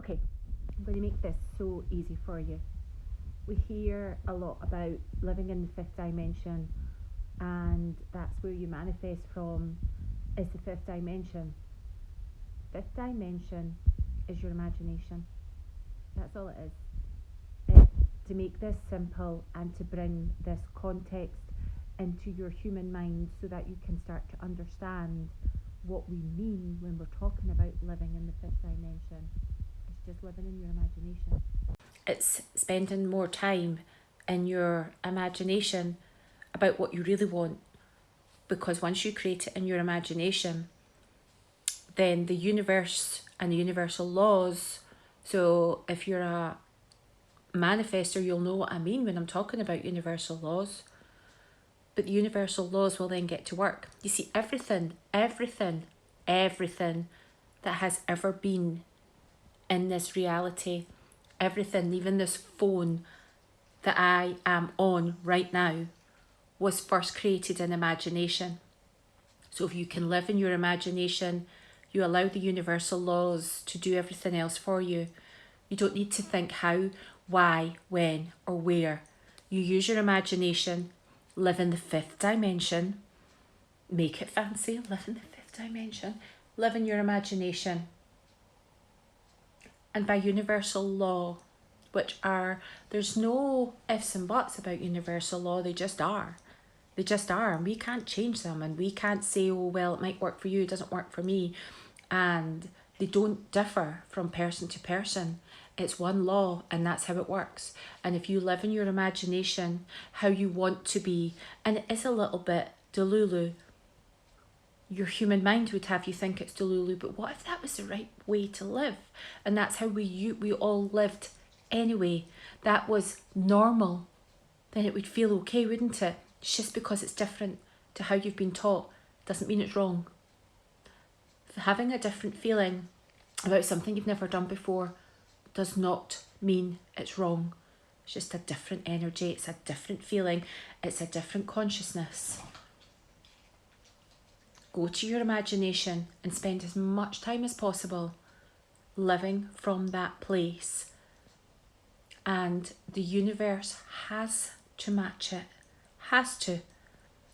Okay, I'm going to make this so easy for you. We hear a lot about living in the fifth dimension, and that's where you manifest from, is the fifth dimension. Fifth dimension is your imagination. That's all it is. To make this simple and to bring this context into your human mind so that you can start to understand what we mean when we're talking about living in the fifth dimension. It's just living in your imagination. It's spending more time in your imagination about what you really want, because once you create it in your imagination, then the universe and the universal laws, so if you're a manifestor, you'll know what I mean when I'm talking about universal laws. But the universal laws will then get to work. You see, everything that has ever been in this reality, everything, even this phone that I am on right now, was first created in imagination. So if you can live in your imagination, you allow the universal laws to do everything else for you. You don't need to think how, why, when, or where. You use your imagination, live in the fifth dimension, make it fancy, live in the fifth dimension, live in your imagination. And by universal law, there's no ifs and buts about universal law, they just are. They just are, and we can't change them, and we can't say, oh, well, it might work for you, it doesn't work for me. And they don't differ from person to person. It's one law, and that's how it works. And if you live in your imagination how you want to be, and it is a little bit delulu, your human mind would have you think it's delulu, but what if that was the right way to live? And that's how we all lived anyway. That was normal. Then it would feel okay, wouldn't it? Just because it's different to how you've been taught doesn't mean it's wrong. Having a different feeling about something you've never done before does not mean it's wrong. It's just a different energy, it's a different feeling, it's a different consciousness. Go to your imagination and spend as much time as possible living from that place. And the universe has to match it. Has to.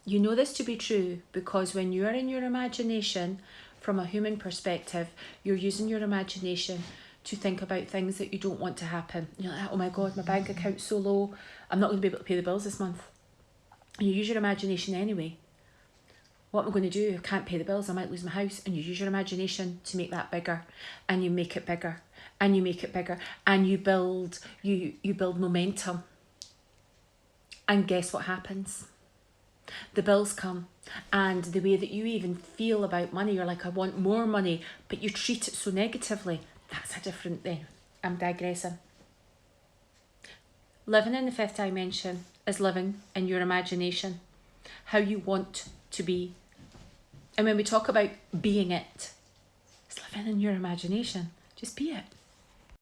You know this to be true because when you are in your imagination, from a human perspective, you're using your imagination to think about things that you don't want to happen. You're like, oh my God, my bank account's so low, I'm not going to be able to pay the bills this month. And you use your imagination anyway. What am I going to do? I can't pay the bills, I might lose my house. And you use your imagination to make that bigger, and you make it bigger, and you make it bigger, and you build momentum. And guess what happens? The bills come, and the way that you even feel about money, you're like, I want more money, but you treat it so negatively. That's a different thing. I'm digressing. Living in the fifth dimension is living in your imagination, how you want to be. And when we talk about being it, it's living in your imagination. Just be it.